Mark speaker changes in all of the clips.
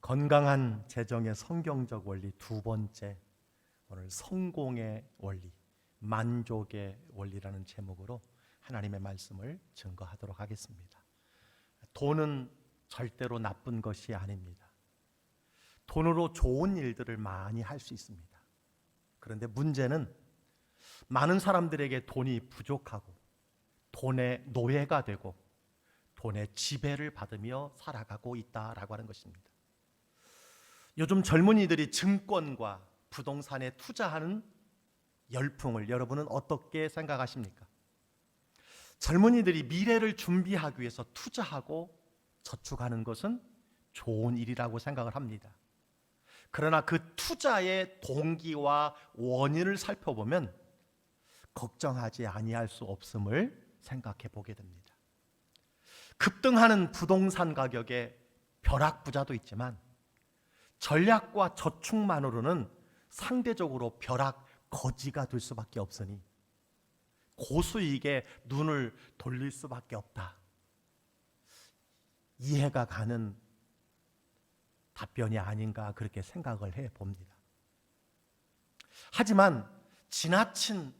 Speaker 1: 건강한 재정의 성경적 원리 두 번째, 오늘 성공의 원리, 만족의 원리라는 제목으로 하나님의 말씀을 증거하도록 하겠습니다. 돈은 절대로 나쁜 것이 아닙니다. 돈으로 좋은 일들을 많이 할 수 있습니다. 그런데 문제는 많은 사람들에게 돈이 부족하고 돈의 노예가 되고 돈의 지배를 받으며 살아가고 있다라고 하는 것입니다. 요즘 젊은이들이 증권과 부동산에 투자하는 열풍을 여러분은 어떻게 생각하십니까? 젊은이들이 미래를 준비하기 위해서 투자하고 저축하는 것은 좋은 일이라고 생각을 합니다. 그러나 그 투자의 동기와 원인을 살펴보면 걱정하지 아니할 수 없음을 생각해 보게 됩니다. 급등하는 부동산 가격에 벼락부자도 있지만 전략과 저축만으로는 상대적으로 벼락거지가 될 수밖에 없으니 고수익에 눈을 돌릴 수밖에 없다. 이해가 가는 답변이 아닌가 그렇게 생각을 해봅니다. 하지만 지나친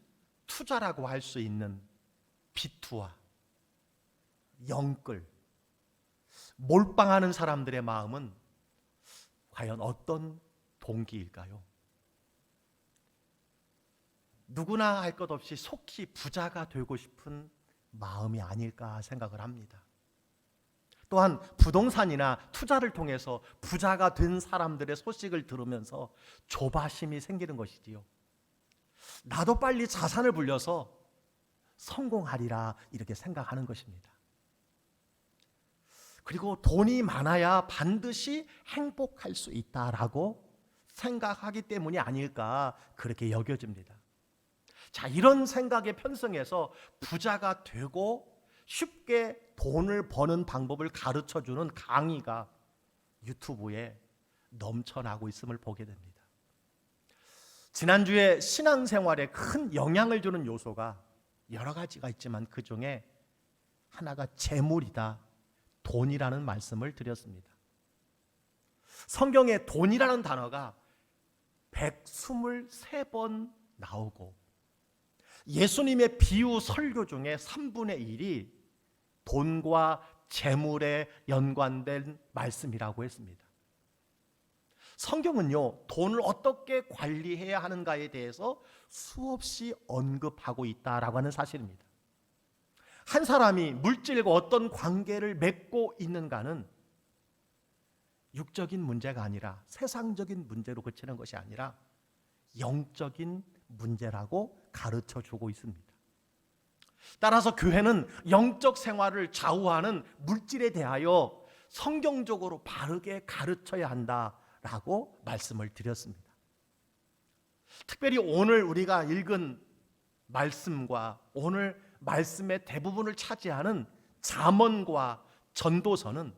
Speaker 1: 투자라고 할 수 있는 비투와 영끌, 몰빵하는 사람들의 마음은 과연 어떤 동기일까요? 누구나 할 것 없이 속히 부자가 되고 싶은 마음이 아닐까 생각을 합니다. 또한 부동산이나 투자를 통해서 부자가 된 사람들의 소식을 들으면서 조바심이 생기는 것이지요. 나도 빨리 자산을 불려서 성공하리라 이렇게 생각하는 것입니다. 그리고 돈이 많아야 반드시 행복할 수 있다라고 생각하기 때문이 아닐까 그렇게 여겨집니다. 자, 이런 생각에 편승해서 부자가 되고 쉽게 돈을 버는 방법을 가르쳐주는 강의가 유튜브에 넘쳐나고 있음을 보게 됩니다. 지난주에 신앙생활에 큰 영향을 주는 요소가 여러 가지가 있지만 그 중에 하나가 재물이다, 돈이라는 말씀을 드렸습니다. 성경에 돈이라는 단어가 123번 나오고 예수님의 비유 설교 중에 3분의 1이 돈과 재물에 연관된 말씀이라고 했습니다. 성경은요, 돈을 어떻게 관리해야 하는가에 대해서 수없이 언급하고 있다라고 하는 사실입니다. 한 사람이 물질과 어떤 관계를 맺고 있는가는 육적인 문제가 아니라 세상적인 문제로 그치는 것이 아니라 영적인 문제라고 가르쳐 주고 있습니다. 따라서 교회는 영적 생활을 좌우하는 물질에 대하여 성경적으로 바르게 가르쳐야 한다라고 말씀을 드렸습니다. 특별히 오늘 우리가 읽은 말씀과 오늘 말씀의 대부분을 차지하는 잠언과 전도서는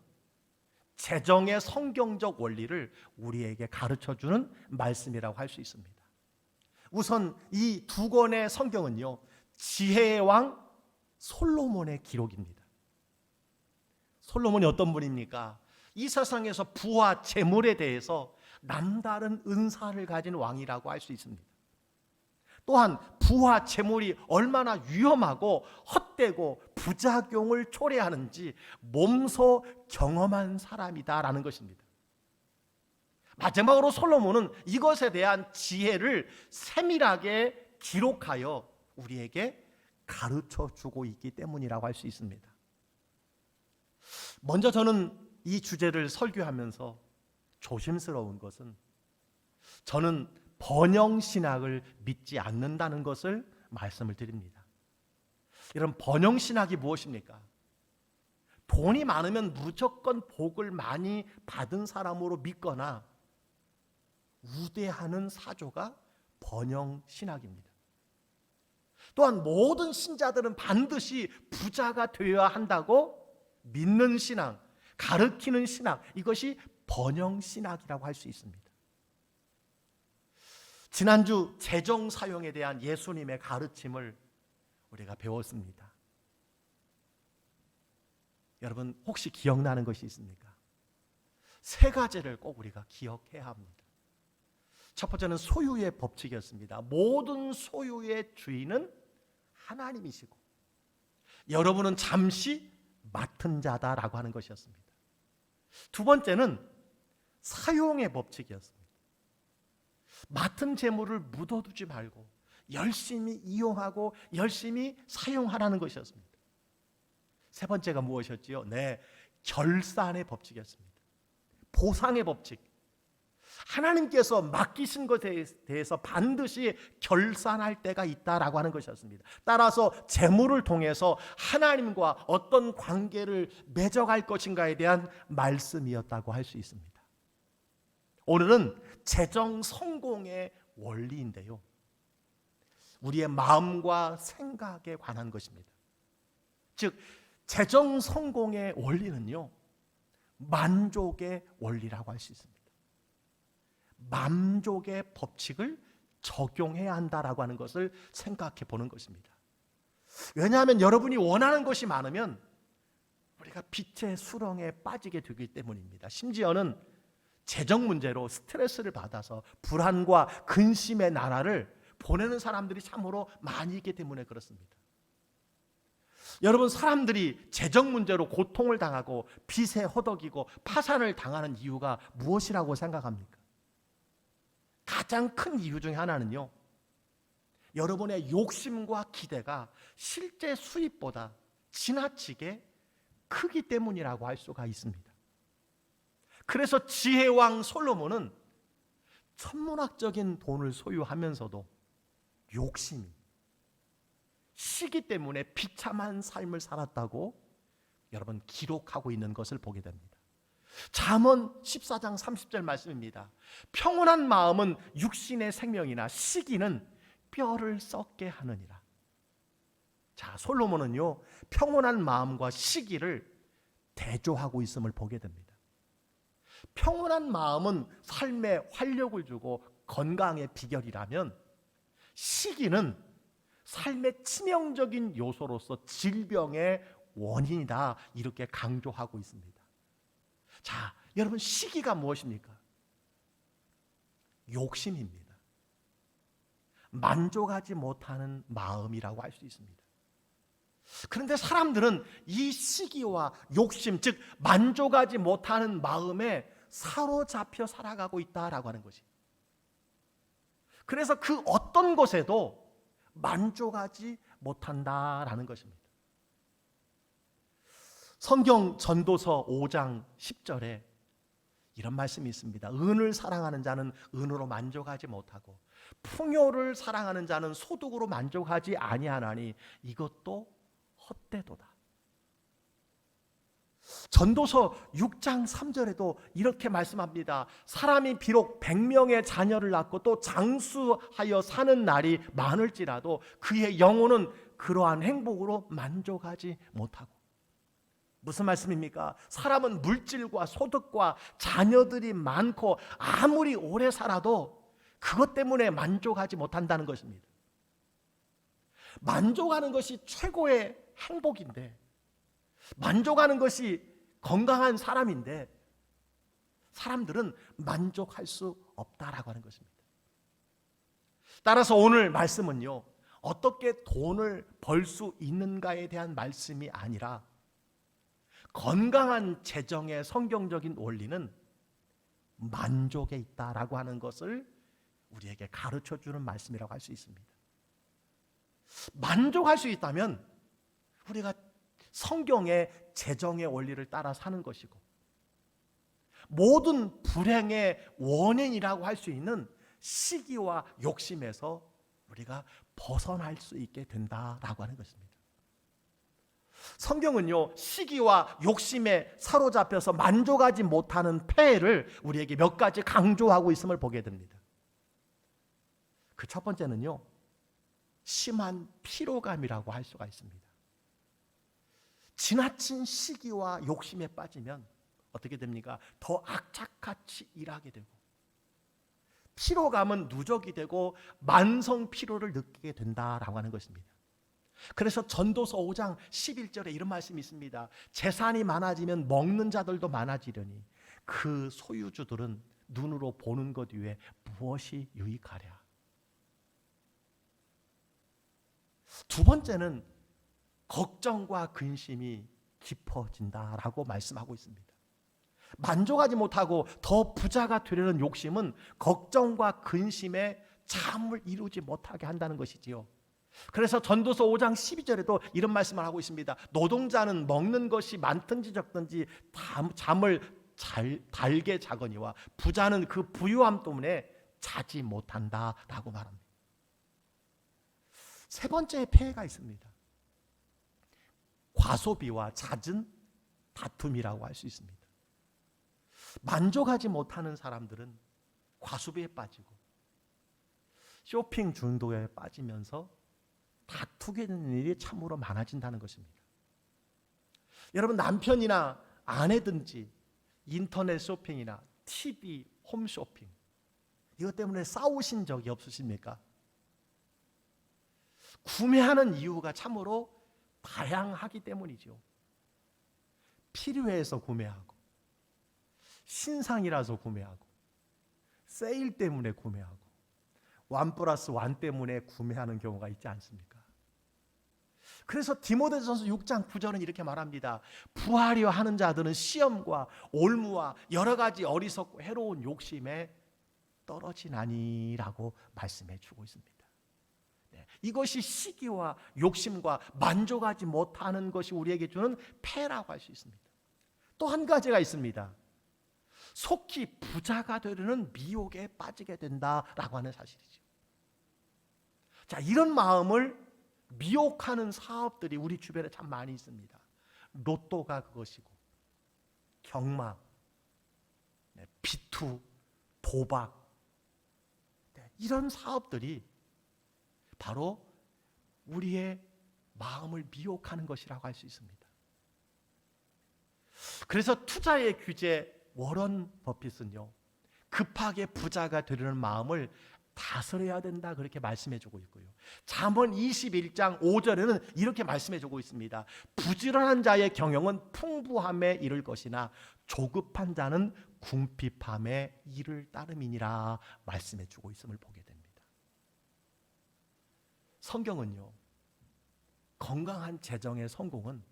Speaker 1: 재정의 성경적 원리를 우리에게 가르쳐주는 말씀이라고 할 수 있습니다. 우선 이 두 권의 성경은요, 지혜의 왕 솔로몬의 기록입니다. 솔로몬이 어떤 분입니까? 이 세상에서 부와 재물에 대해서 남다른 은사를 가진 왕이라고 할 수 있습니다. 또한 부와 재물이 얼마나 위험하고 헛되고 부작용을 초래하는지 몸소 경험한 사람이다라는 것입니다. 마지막으로 솔로몬은 이것에 대한 지혜를 세밀하게 기록하여 우리에게 가르쳐 주고 있기 때문이라고 할 수 있습니다. 먼저 저는 이 주제를 설교하면서 조심스러운 것은 저는 번영신학을 믿지 않는다는 것을 말씀을 드립니다. 이런 번영신학이 무엇입니까? 돈이 많으면 무조건 복을 많이 받은 사람으로 믿거나 우대하는 사조가 번영신학입니다. 또한 모든 신자들은 반드시 부자가 되어야 한다고 믿는 신앙, 가르치는 신앙, 이것이 번영신학이라고 할 수 있습니다. 지난주 재정 사용에 대한 예수님의 가르침을 우리가 배웠습니다. 여러분 혹시 기억나는 것이 있습니까? 세 가지를 꼭 우리가 기억해야 합니다. 첫 번째는 소유의 법칙이었습니다. 모든 소유의 주인은 하나님이시고 여러분은 잠시 맡은 자다라고 하는 것이었습니다. 두 번째는 사용의 법칙이었습니다. 맡은 재물을 묻어두지 말고 열심히 이용하고 열심히 사용하라는 것이었습니다. 세 번째가 무엇이었지요? 네, 결산의 법칙이었습니다. 보상의 법칙. 하나님께서 맡기신 것에 대해서 반드시 결산할 때가 있다라고 하는 것이었습니다. 따라서 재물을 통해서 하나님과 어떤 관계를 맺어갈 것인가에 대한 말씀이었다고 할 수 있습니다. 오늘은 재정 성공의 원리인데요, 우리의 마음과 생각에 관한 것입니다. 즉 재정 성공의 원리는요, 만족의 원리라고 할 수 있습니다. 만족의 법칙을 적용해야 한다라고 하는 것을 생각해 보는 것입니다. 왜냐하면 여러분이 원하는 것이 많으면 우리가 빛의 수렁에 빠지게 되기 때문입니다. 심지어는 재정 문제로 스트레스를 받아서 불안과 근심의 나라를 보내는 사람들이 참으로 많이 있기 때문에 그렇습니다. 여러분, 사람들이 재정 문제로 고통을 당하고 빚에 허덕이고 파산을 당하는 이유가 무엇이라고 생각합니까? 가장 큰 이유 중에 하나는요, 여러분의 욕심과 기대가 실제 수입보다 지나치게 크기 때문이라고 할 수가 있습니다. 그래서 지혜왕 솔로몬은 천문학적인 돈을 소유하면서도 욕심이, 시기 때문에 비참한 삶을 살았다고 여러분 기록하고 있는 것을 보게 됩니다. 잠언 14장 30절 말씀입니다. 평온한 마음은 육신의 생명이나 시기는 뼈를 썩게 하느니라. 자, 솔로몬은요, 평온한 마음과 시기를 대조하고 있음을 보게 됩니다. 평온한 마음은 삶에 활력을 주고 건강의 비결이라면, 시기는 삶의 치명적인 요소로서 질병의 원인이다, 이렇게 강조하고 있습니다. 자, 여러분, 시기가 무엇입니까? 욕심입니다. 만족하지 못하는 마음이라고 할 수 있습니다. 그런데 사람들은 이 시기와 욕심, 즉 만족하지 못하는 마음에 사로잡혀 살아가고 있다라고 하는 것이. 그래서 그 어떤 것에도 만족하지 못한다라는 것입니다. 성경 전도서 5장 10절에 이런 말씀이 있습니다. 은을 사랑하는 자는 은으로 만족하지 못하고 풍요를 사랑하는 자는 소득으로 만족하지 아니하나니 이것도 헛되도다. 전도서 6장 3절에도 이렇게 말씀합니다. 사람이 비록 100명의 자녀를 낳고 또 장수하여 사는 날이 많을지라도 그의 영혼은 그러한 행복으로 만족하지 못하고. 무슨 말씀입니까? 사람은 물질과 소득과 자녀들이 많고 아무리 오래 살아도 그것 때문에 만족하지 못한다는 것입니다. 만족하는 것이 최고의 행복인데, 만족하는 것이 건강한 사람인데, 사람들은 만족할 수 없다라고 하는 것입니다. 따라서 오늘 말씀은요, 어떻게 돈을 벌 수 있는가에 대한 말씀이 아니라 건강한 재정의 성경적인 원리는 만족에 있다라고 하는 것을 우리에게 가르쳐주는 말씀이라고 할 수 있습니다. 만족할 수 있다면 우리가 성경의 재정의 원리를 따라 사는 것이고, 모든 불행의 원인이라고 할 수 있는 시기와 욕심에서 우리가 벗어날 수 있게 된다라고 하는 것입니다. 성경은요, 시기와 욕심에 사로잡혀서 만족하지 못하는 폐해를 우리에게 몇 가지 강조하고 있음을 보게 됩니다. 그 첫 번째는요, 심한 피로감이라고 할 수가 있습니다. 지나친 시기와 욕심에 빠지면 어떻게 됩니까? 더 악착같이 일하게 되고, 피로감은 누적이 되고 만성 피로를 느끼게 된다라고 하는 것입니다. 그래서 전도서 5장 11절에 이런 말씀이 있습니다. 재산이 많아지면 먹는 자들도 많아지려니 그 소유주들은 눈으로 보는 것 외에 무엇이 유익하랴. 두 번째는 걱정과 근심이 깊어진다라고 말씀하고 있습니다. 만족하지 못하고 더 부자가 되려는 욕심은 걱정과 근심에 잠을 이루지 못하게 한다는 것이지요. 그래서 전도서 5장 12절에도 이런 말씀을 하고 있습니다. 노동자는 먹는 것이 많든지 적든지 잠을 달게 자거니와 부자는 그 부유함 때문에 자지 못한다라고 말합니다. 세 번째 폐해가 있습니다. 과소비와 잦은 다툼이라고 할 수 있습니다. 만족하지 못하는 사람들은 과소비에 빠지고 쇼핑 중독에 빠지면서 다투게 되는 일이 참으로 많아진다는 것입니다. 여러분, 남편이나 아내든지 인터넷 쇼핑이나 TV, 홈쇼핑 이것 때문에 싸우신 적이 없으십니까? 구매하는 이유가 참으로 다양하기 때문이죠. 필요해서 구매하고, 신상이라서 구매하고, 세일 때문에 구매하고, 1+1 때문에 구매하는 경우가 있지 않습니까? 그래서 디모데전서 6장 9절은 이렇게 말합니다. 부하려 하는 자들은 시험과 올무와 여러 가지 어리석고 해로운 욕심에 떨어지나니라고 말씀해 주고 있습니다. 이것이 시기와 욕심과 만족하지 못하는 것이 우리에게 주는 폐라고 할 수 있습니다. 또 한 가지가 있습니다. 속히 부자가 되려는 미혹에 빠지게 된다라고 하는 사실이죠. 자, 이런 마음을 미혹하는 사업들이 우리 주변에 참 많이 있습니다. 로또가 그것이고, 경마, 비투, 도박, 이런 사업들이 바로 우리의 마음을 미혹하는 것이라고 할 수 있습니다. 그래서 투자의 규제 워런 버핏은요, 급하게 부자가 되려는 마음을 다스려야 된다 그렇게 말씀해 주고 있고요. 잠언 21장 5절에는 이렇게 말씀해 주고 있습니다. 부지런한 자의 경영은 풍부함에 이를 것이나 조급한 자는 궁핍함에 이를 따름이니라 말씀해 주고 있음을 보게 됩니다. 성경은요, 건강한 재정의 성공은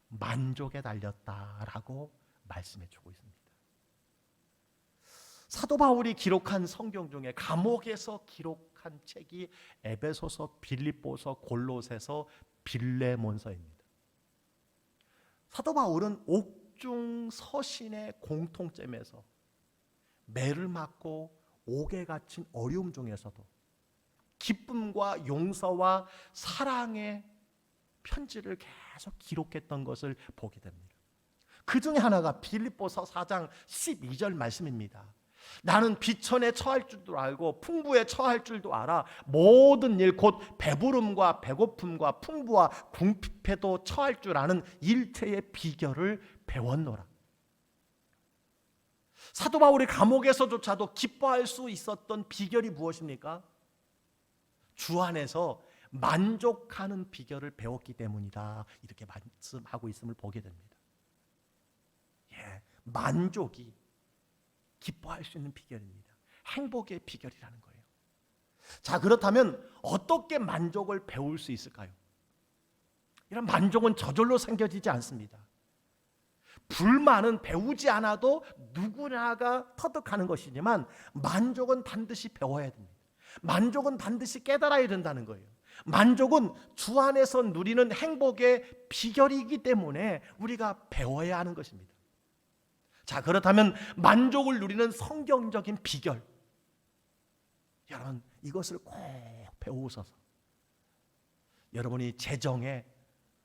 Speaker 1: 만족에 달렸다라고 말씀해 주고 있습니다. 사도 바울이 기록한 성경 중에 감옥에서 기록한 책이 에베소서, 빌립보서, 골로새서, 빌레몬서입니다. 사도 바울은 옥중 서신의 공통점에서 매를 맞고 옥에 갇힌 어려움 중에서도 기쁨과 용서와 사랑의 편지를 계속 기록했던 것을 보게 됩니다. 그 중에 하나가 빌립보서 4장 12절 말씀입니다. 나는 비천에 처할 줄도 알고 풍부에 처할 줄도 알아 모든 일 곧 배부름과 배고픔과 풍부와 궁핍에도 처할 줄 아는 일체의 비결을 배웠노라. 사도 바울이 감옥에서조차도 기뻐할 수 있었던 비결이 무엇입니까? 주 안에서 만족하는 비결을 배웠기 때문이다. 이렇게 말씀하고 있음을 보게 됩니다. 만족이 기뻐할 수 있는 비결입니다. 행복의 비결이라는 거예요. 자, 그렇다면 어떻게 만족을 배울 수 있을까요? 이런 만족은 저절로 생겨지지 않습니다. 불만은 배우지 않아도 누구나가 터득하는 것이지만 만족은 반드시 배워야 됩니다. 만족은 반드시 깨달아야 된다는 거예요. 만족은 주 안에서 누리는 행복의 비결이기 때문에 우리가 배워야 하는 것입니다. 자, 그렇다면 만족을 누리는 성경적인 비결, 여러분 이것을 꼭 배우셔서 여러분이 재정의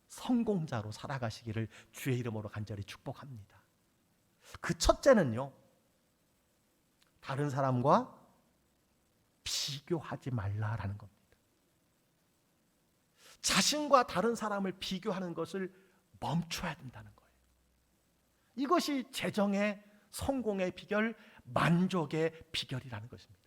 Speaker 1: 성공자로 살아가시기를 주의 이름으로 간절히 축복합니다. 그 첫째는요, 다른 사람과 비교하지 말라라는 겁니다. 자신과 다른 사람을 비교하는 것을 멈춰야 된다는 거예요. 이것이 재정의 성공의 비결, 만족의 비결이라는 것입니다.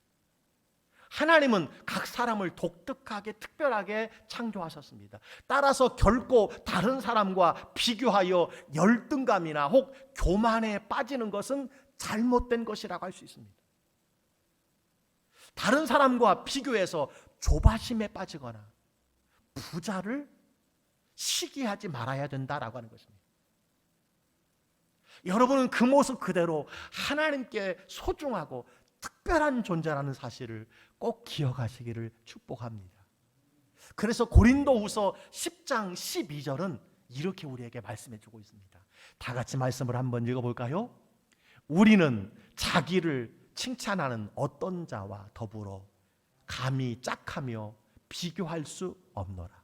Speaker 1: 하나님은 각 사람을 독특하게 특별하게 창조하셨습니다. 따라서 결코 다른 사람과 비교하여 열등감이나 혹 교만에 빠지는 것은 잘못된 것이라고 할 수 있습니다. 다른 사람과 비교해서 조바심에 빠지거나 부자를 시기하지 말아야 된다라고 하는 것입니다. 여러분은 그 모습 그대로 하나님께 소중하고 특별한 존재라는 사실을 꼭 기억하시기를 축복합니다. 그래서 고린도후서 10장 12절은 이렇게 우리에게 말씀해 주고 있습니다. 다 같이 말씀을 한번 읽어볼까요? 우리는 자기를 칭찬하는 어떤 자와 더불어 감히 짝하며 비교할 수 없노라.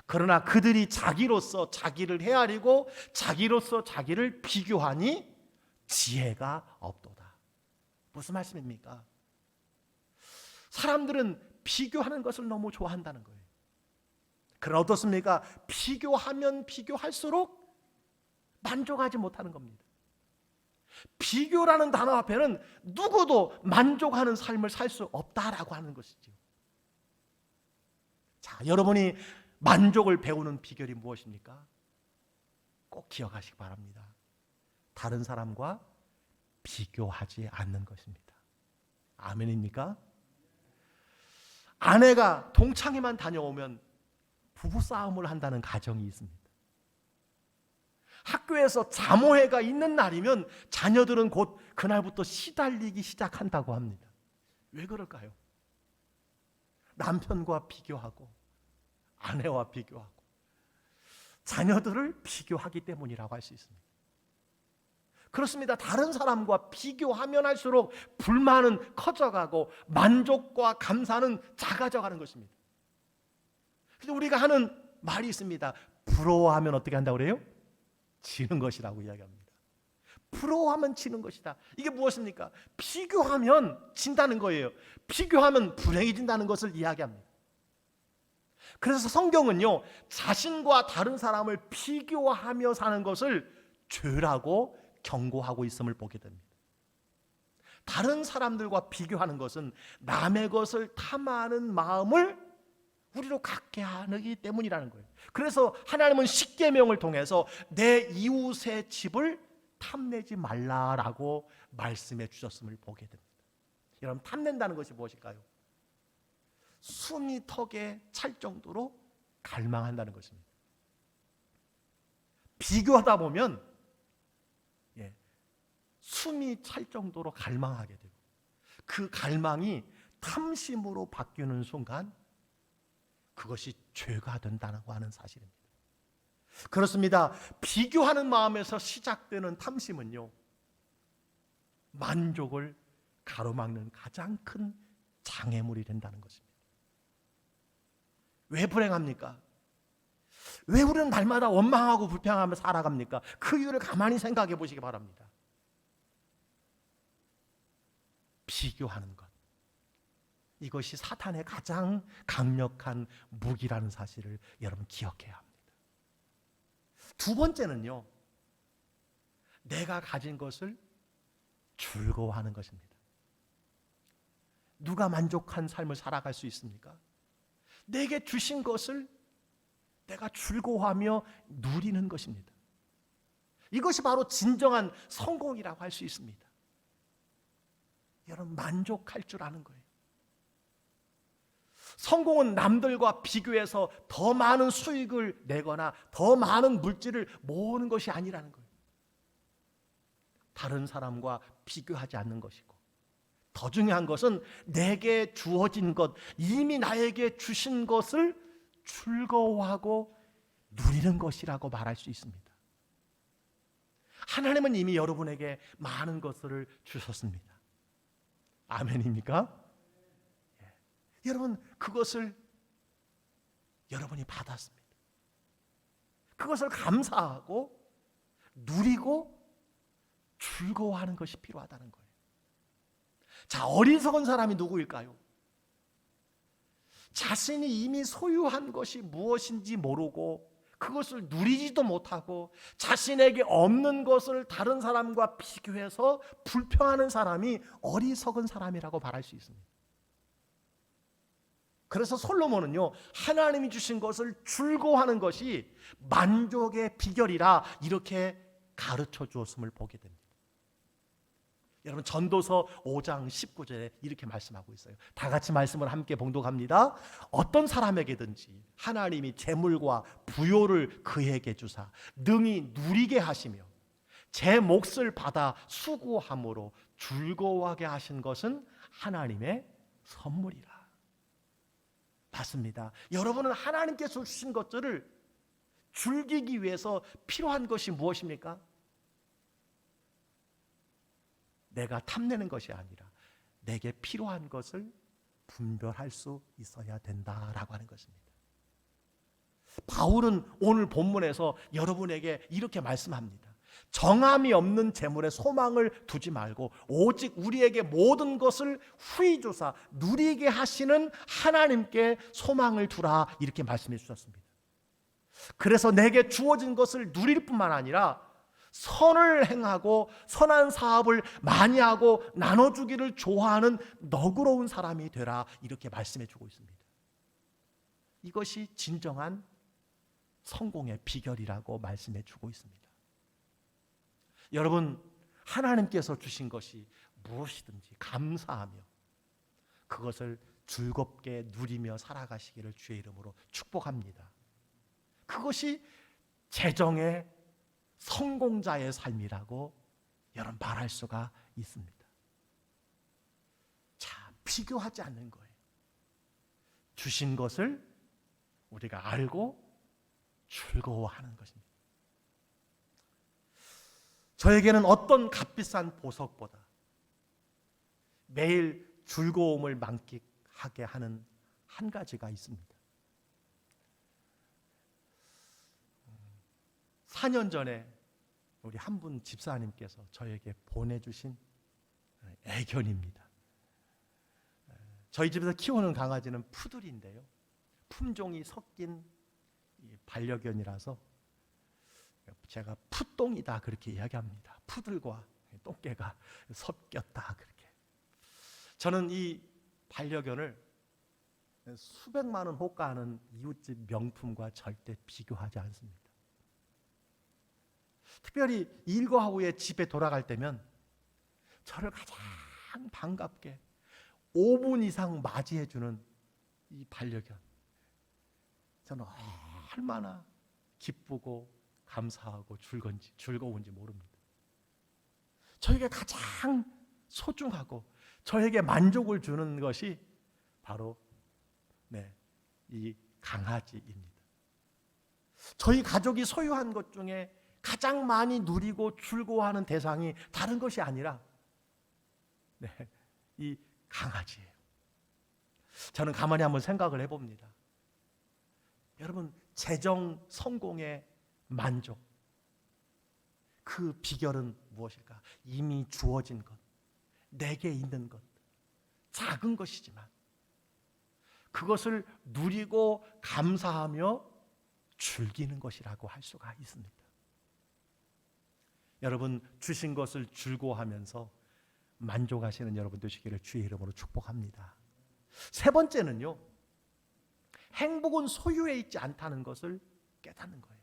Speaker 1: 그러나 그들이 자기로서 자기를 헤아리고 자기로서 자기를 비교하니 지혜가 없도다. 무슨 말씀입니까? 사람들은 비교하는 것을 너무 좋아한다는 거예요. 그러나 어떻습니까? 비교하면 비교할수록 만족하지 못하는 겁니다. 비교라는 단어 앞에는 누구도 만족하는 삶을 살 수 없다라고 하는 것이죠. 자, 여러분이 만족을 배우는 비결이 무엇입니까? 꼭 기억하시기 바랍니다. 다른 사람과 비교하지 않는 것입니다. 아멘입니까? 아내가 동창회만 다녀오면 부부싸움을 한다는 가정이 있습니다. 학교에서 자모회가 있는 날이면 자녀들은 곧 그날부터 시달리기 시작한다고 합니다. 왜 그럴까요? 남편과 비교하고 아내와 비교하고 자녀들을 비교하기 때문이라고 할 수 있습니다. 그렇습니다. 다른 사람과 비교하면 할수록 불만은 커져가고 만족과 감사는 작아져가는 것입니다. 그래서 우리가 하는 말이 있습니다. 부러워하면 어떻게 한다고 그래요? 지는 것이라고 이야기합니다. 부러워하면 지는 것이다. 이게 무엇입니까? 비교하면 진다는 거예요. 비교하면 불행해진다는 것을 이야기합니다. 그래서 성경은요, 자신과 다른 사람을 비교하며 사는 것을 죄라고 경고하고 있음을 보게 됩니다. 다른 사람들과 비교하는 것은 남의 것을 탐하는 마음을 우리로 갖게 하기 때문이라는 거예요. 그래서 하나님은 십계명을 통해서 내 이웃의 집을 탐내지 말라라고 말씀해 주셨음을 보게 됩니다. 여러분, 탐낸다는 것이 무엇일까요? 숨이 턱에 찰 정도로 갈망한다는 것입니다. 비교하다 보면 숨이 찰 정도로 갈망하게 되고 그 갈망이 탐심으로 바뀌는 순간 그것이 죄가 된다고 하는 사실입니다. 그렇습니다. 비교하는 마음에서 시작되는 탐심은요, 만족을 가로막는 가장 큰 장애물이 된다는 것입니다. 왜 불행합니까? 왜 우리는 날마다 원망하고 불평하며 살아갑니까? 그 이유를 가만히 생각해 보시기 바랍니다. 비교하는 것, 이것이 사탄의 가장 강력한 무기라는 사실을 여러분 기억해야 합니다. 두 번째는요, 내가 가진 것을 즐거워하는 것입니다. 누가 만족한 삶을 살아갈 수 있습니까? 내게 주신 것을 내가 즐거워하며 누리는 것입니다. 이것이 바로 진정한 성공이라고 할 수 있습니다. 여러분, 만족할 줄 아는 거예요. 성공은 남들과 비교해서 더 많은 수익을 내거나 더 많은 물질을 모으는 것이 아니라는 거예요. 다른 사람과 비교하지 않는 것이고, 더 중요한 것은 내게 주어진 것, 이미 나에게 주신 것을 즐거워하고 누리는 것이라고 말할 수 있습니다. 하나님은 이미 여러분에게 많은 것을 주셨습니다. 아멘입니까? 여러분, 그것을 여러분이 받았습니다. 그것을 감사하고 누리고 즐거워하는 것이 필요하다는 거예요. 자, 어리석은 사람이 누구일까요? 자신이 이미 소유한 것이 무엇인지 모르고 그것을 누리지도 못하고 자신에게 없는 것을 다른 사람과 비교해서 불평하는 사람이 어리석은 사람이라고 말할 수 있습니다. 그래서 솔로몬은요, 하나님이 주신 것을 즐거워하는 것이 만족의 비결이라 이렇게 가르쳐 주었음을 보게 됩니다. 여러분, 전도서 5장 19절에 이렇게 말씀하고 있어요. 다 같이 말씀을 함께 봉독합니다. 어떤 사람에게든지 하나님이 재물과 부요를 그에게 주사 능히 누리게 하시며 제 몫을 받아 수고함으로 즐거워하게 하신 것은 하나님의 선물이라. 맞습니다. 여러분은 하나님께서 주신 것들을 즐기기 위해서 필요한 것이 무엇입니까? 내가 탐내는 것이 아니라 내게 필요한 것을 분별할 수 있어야 된다라고 하는 것입니다. 바울은 오늘 본문에서 여러분에게 이렇게 말씀합니다. 정함이 없는 재물에 소망을 두지 말고 오직 우리에게 모든 것을 후히 주사 누리게 하시는 하나님께 소망을 두라, 이렇게 말씀해 주셨습니다. 그래서 내게 주어진 것을 누릴 뿐만 아니라 선을 행하고 선한 사업을 많이 하고 나눠주기를 좋아하는 너그러운 사람이 되라, 이렇게 말씀해 주고 있습니다. 이것이 진정한 성공의 비결이라고 말씀해 주고 있습니다. 여러분, 하나님께서 주신 것이 무엇이든지 감사하며 그것을 즐겁게 누리며 살아가시기를 주의 이름으로 축복합니다. 그것이 재정의 성공자의 삶이라고 여러분 말할 수가 있습니다. 자, 비교하지 않는 거예요. 주신 것을 우리가 알고 즐거워하는 것입니다. 저에게는 어떤 값비싼 보석보다 매일 즐거움을 만끽하게 하는 한 가지가 있습니다. 4년 전에 우리 한 분 집사님께서 저에게 보내주신 애견입니다. 저희 집에서 키우는 강아지는 푸들인데요, 품종이 섞인 반려견이라서 제가 푸똥이다 그렇게 이야기합니다. 푸들과 똥개가 섞였다 그렇게. 저는 이 반려견을 수백만 원 호가하는 이웃집 명품과 절대 비교하지 않습니다. 특별히 일과 후에 집에 돌아갈 때면 저를 가장 반갑게 5분 이상 맞이해주는 이 반려견, 저는 얼마나 기쁘고 감사하고 즐거운지 모릅니다. 저에게 가장 소중하고 저에게 만족을 주는 것이 바로 이 강아지입니다. 저희 가족이 소유한 것 중에 가장 많이 누리고 즐거워하는 대상이 다른 것이 아니라 이 강아지예요. 저는 가만히 한번 생각을 해봅니다. 여러분, 재정 성공의 만족, 그 비결은 무엇일까? 이미 주어진 것, 내게 있는 것, 작은 것이지만 그것을 누리고 감사하며 즐기는 것이라고 할 수가 있습니다. 여러분, 주신 것을 즐거워하면서 만족하시는 여러분 되시기를 주의 이름으로 축복합니다. 세 번째는요, 행복은 소유에 있지 않다는 것을 깨닫는 거예요.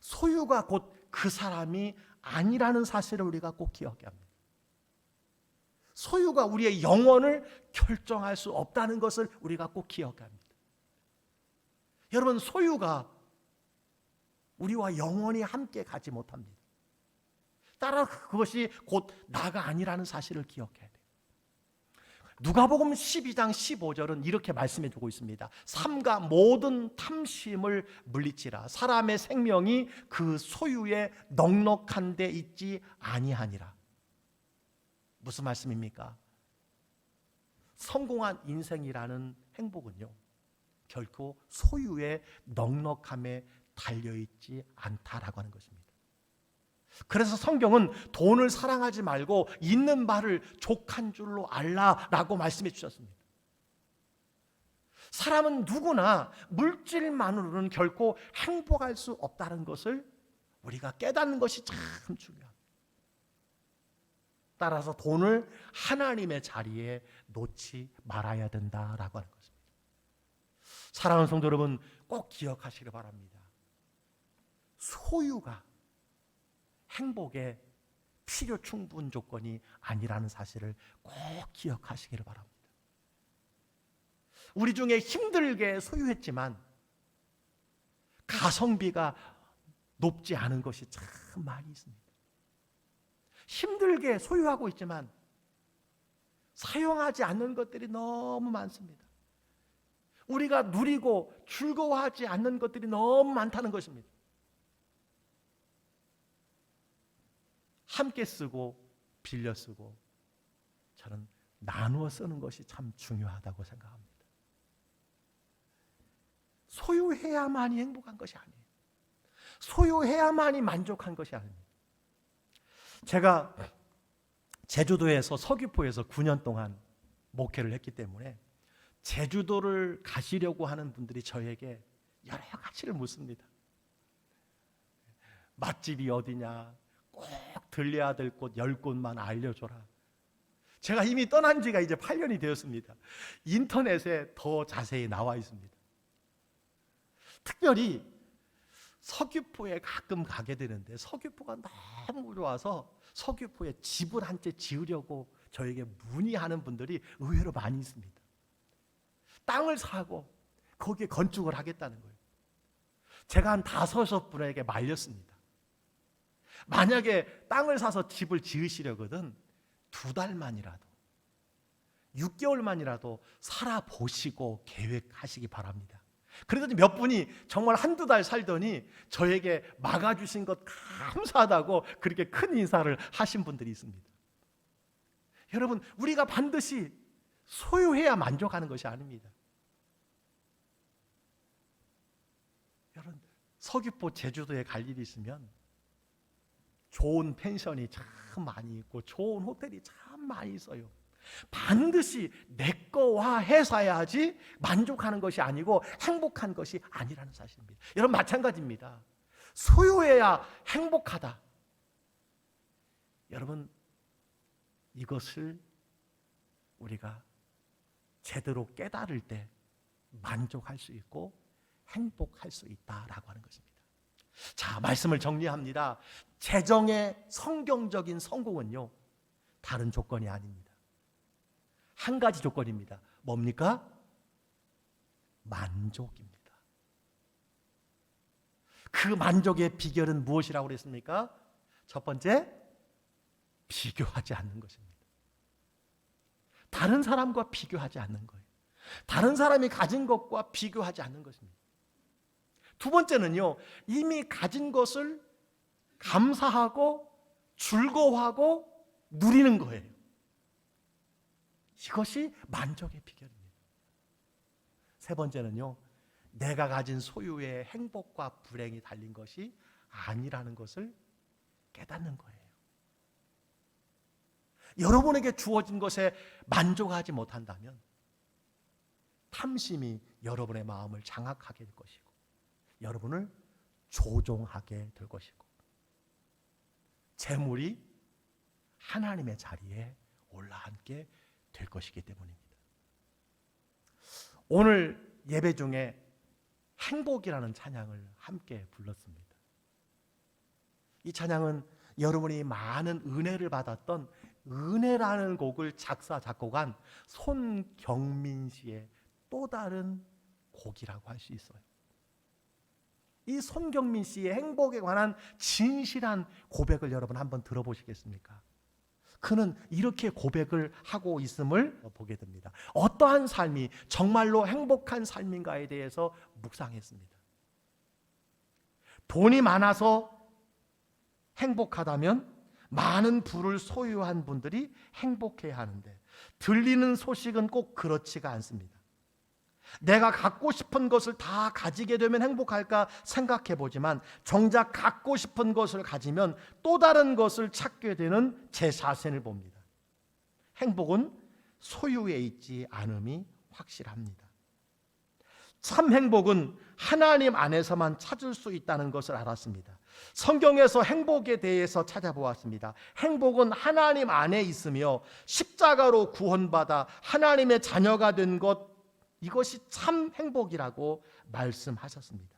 Speaker 1: 소유가 곧 그 사람이 아니라는 사실을 우리가 꼭 기억해야 합니다. 소유가 우리의 영혼을 결정할 수 없다는 것을 우리가 꼭 기억해야 합니다. 여러분, 소유가 우리와 영원히 함께 가지 못합니다. 따라 그것이 곧 나가 아니라는 사실을 기억해야 돼요. 누가복음 12장 15절은 이렇게 말씀해 주고 있습니다. 삼가 모든 탐심을 물리치라. 사람의 생명이 그 소유에 넉넉한 데 있지 아니하니라. 무슨 말씀입니까? 성공한 인생이라는 행복은요, 결코 소유의 넉넉함에 달려있지 않다라고 하는 것입니다. 그래서 성경은 돈을 사랑하지 말고 있는 바를 족한 줄로 알라라고 말씀해 주셨습니다. 사람은 누구나 물질만으로는 결코 행복할 수 없다는 것을 우리가 깨닫는 것이 참 중요합니다. 따라서 돈을 하나님의 자리에 놓지 말아야 된다라고 하는 것입니다. 사랑하는 성도 여러분, 꼭 기억하시기 바랍니다. 소유가 행복의 필요 충분 조건이 아니라는 사실을 꼭 기억하시기를 바랍니다. 우리 중에 힘들게 소유했지만 가성비가 높지 않은 것이 참 많이 있습니다. 힘들게 소유하고 있지만 사용하지 않는 것들이 너무 많습니다. 우리가 누리고 즐거워하지 않는 것들이 너무 많다는 것입니다. 함께 쓰고 빌려 쓰고, 저는 나누어 쓰는 것이 참 중요하다고 생각합니다. 소유해야만이 행복한 것이 아니에요. 소유해야만이 만족한 것이 아닙니다. 제가 제주도에서 서귀포에서 9년 동안 목회를 했기 때문에 제주도를 가시려고 하는 분들이 저에게 여러 가지를 묻습니다. 맛집이 어디냐, 꼭 들려야 될 곳 10곳만 알려줘라. 제가 이미 떠난 지가 이제 8년이 되었습니다. 인터넷에 더 자세히 나와 있습니다. 특별히 서귀포에 가끔 가게 되는데 서귀포가 너무 좋아서 서귀포에 집을 한 채 지으려고 저에게 문의하는 분들이 의외로 많이 있습니다. 땅을 사고 거기에 건축을 하겠다는 거예요. 제가 한 5분에게 말렸습니다. 만약에 땅을 사서 집을 지으시려거든 2달만이라도 6개월만이라도 살아보시고 계획하시기 바랍니다. 그러더니 몇 분이 정말 1-2달 살더니 저에게 막아주신 것 감사하다고 그렇게 큰 인사를 하신 분들이 있습니다. 여러분, 우리가 반드시 소유해야 만족하는 것이 아닙니다. 여러분, 서귀포 제주도에 갈 일이 있으면 좋은 펜션이 참 많이 있고 좋은 호텔이 참 많이 있어요. 반드시 내 거와 해서야지 만족하는 것이 아니고 행복한 것이 아니라는 사실입니다. 여러분, 마찬가지입니다. 소유해야 행복하다. 여러분, 이것을 우리가 제대로 깨달을 때 만족할 수 있고 행복할 수 있다라고 하는 것입니다. 자, 말씀을 정리합니다. 재정의 성경적인 성공은요, 다른 조건이 아닙니다. 한 가지 조건입니다. 뭡니까? 만족입니다. 그 만족의 비결은 무엇이라고 그랬습니까? 첫 번째, 비교하지 않는 것입니다. 다른 사람과 비교하지 않는 거예요. 다른 사람이 가진 것과 비교하지 않는 것입니다. 두 번째는요, 이미 가진 것을 감사하고 즐거워하고 누리는 거예요. 이것이 만족의 비결입니다. 세 번째는요, 내가 가진 소유의 행복과 불행이 달린 것이 아니라는 것을 깨닫는 거예요. 여러분에게 주어진 것에 만족하지 못한다면 탐심이 여러분의 마음을 장악하게 될 것이고 여러분을 조종하게 될 것이고 재물이 하나님의 자리에 올라앉게 될 것이기 때문입니다. 오늘 예배 중에 행복이라는 찬양을 함께 불렀습니다. 이 찬양은 여러분이 많은 은혜를 받았던 은혜라는 곡을 작사 작곡한 손경민 씨의 또 다른 곡이라고 할 수 있어요. 이 손경민 씨의 행복에 관한 진실한 고백을 여러분 한번 들어보시겠습니까? 그는 이렇게 고백을 하고 있음을 보게 됩니다. 어떠한 삶이 정말로 행복한 삶인가에 대해서 묵상했습니다. 돈이 많아서 행복하다면 많은 부를 소유한 분들이 행복해야 하는데 들리는 소식은 꼭 그렇지가 않습니다. 내가 갖고 싶은 것을 다 가지게 되면 행복할까 생각해 보지만 정작 갖고 싶은 것을 가지면 또 다른 것을 찾게 되는 제 자신을 봅니다. 행복은 소유에 있지 않음이 확실합니다. 참 행복은 하나님 안에서만 찾을 수 있다는 것을 알았습니다. 성경에서 행복에 대해서 찾아보았습니다. 행복은 하나님 안에 있으며 십자가로 구원받아 하나님의 자녀가 된 것, 이것이 참 행복이라고 말씀하셨습니다.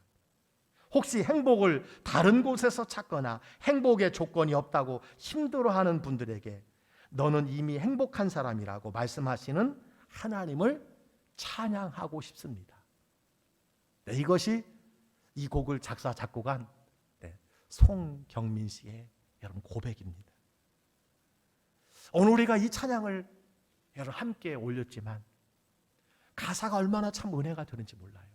Speaker 1: 혹시 행복을 다른 곳에서 찾거나 행복의 조건이 없다고 힘들어하는 분들에게 너는 이미 행복한 사람이라고 말씀하시는 하나님을 찬양하고 싶습니다. 네, 이것이 이 곡을 작사 작곡한 송경민 씨의 여러분 고백입니다. 오늘 우리가 이 찬양을 여러분 함께 올렸지만 가사가 얼마나 참 은혜가 되는지 몰라요.